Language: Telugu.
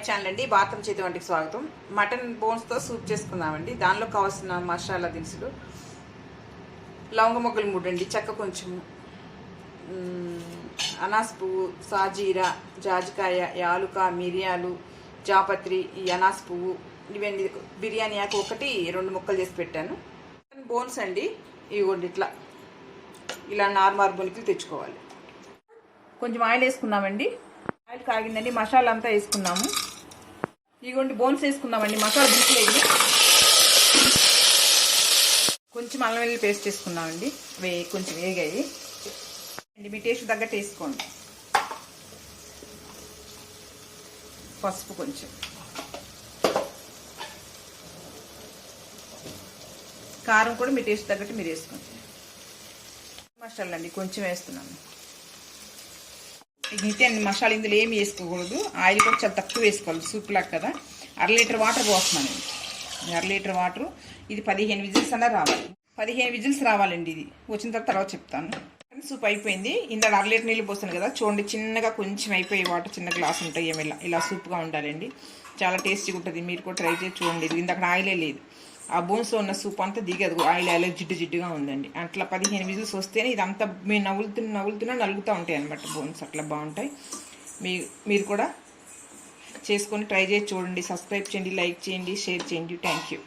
ఛానల్ అండి. భారతం చేతి వంటికి స్వాగతం. మటన్ బోన్స్తో సూప్ చేసుకుందామండి. దానిలో కావాల్సిన మసాలా దినుసులు: లవంగ మొగ్గలు 3 అండి, చెక్క కొంచెము, అనాస పువ్వు, సాజీరా, జాజికాయ, యాలుక, మిరియాలు, జాపత్రి, ఈ అనాస పువ్వు, ఇవన్నీ బిర్యానీ ఆకు 1-2 ముక్కలు చేసి పెట్టాను. బోన్స్ అండి, ఇవ్వండి ఇలా నార్మల్ బొనికలు తెచ్చుకోవాలి. కొంచెం ఆయిల్ వేసుకున్నామండి. ఆయిల్ కాగిందండి. మసాలా అంతా వేసుకున్నాము. ఇదిగోండి బోన్స్ వేసుకున్నామండి. మసాలా దినుసులు కొంచెం అల్లం వెల్లుల్లి పేస్ట్ వేసుకున్నామండి. కొంచెం వేగాయి అండి. మీ టేస్ట్ తగ్గట్టు వేసుకోండి. పసుపు కొంచెం, కారం కూడా మీ టేస్ట్ తగ్గట్టు మీరు వేసుకోండి. మసాలా అండి కొంచెం వేస్తున్నాను. ఇంతే అండి మసాలా. ఇందులో ఏమి వేసుకోకూడదు. ఆయిల్ కూడా చాలా తక్కువ వేసుకోవాలి, సూప్ లాగా కదా. 1/2 లీటర్ వాటర్ పోస్తున్నాను. 1/2 లీటర్ వాటర్. ఇది 15 విజిల్స్ అన్నా రావాలి. 15 విజిల్స్ రావాలండి. ఇది వచ్చిన తర్వాత చెప్తాను. సూప్ అయిపోయింది. ఇందులో 1/2 లీటర్ నీళ్ళు పోస్తాను కదా, చూడండి చిన్నగా కొంచెం అయిపోయి వాటర్ చిన్న గ్లాస్ ఉంటాయి. ఇలా సూప్గా ఉండాలండి. చాలా టేస్టీగా ఉంటుంది. మీరు కూడా ట్రై చేసి చూడండి. ఇది ఇందాక ఆయిలే లేదు. ఆ బోన్స్లో ఉన్న సూప్ అంతా దిగదు. ఆయిల్ జిడ్డుగా ఉందండి. అట్లా 15 విజిల్స్ వస్తేనే ఇదంతా మీరు నవ్వులుతున్నా నలుగుతూ ఉంటాయి అన్నమాట. బోన్స్ అట్లా బాగుంటాయి. మీరు కూడా చేసుకొని ట్రై చేసి చూడండి. సబ్స్క్రైబ్ చేయండి, లైక్ చేయండి, షేర్ చేయండి. Thank you.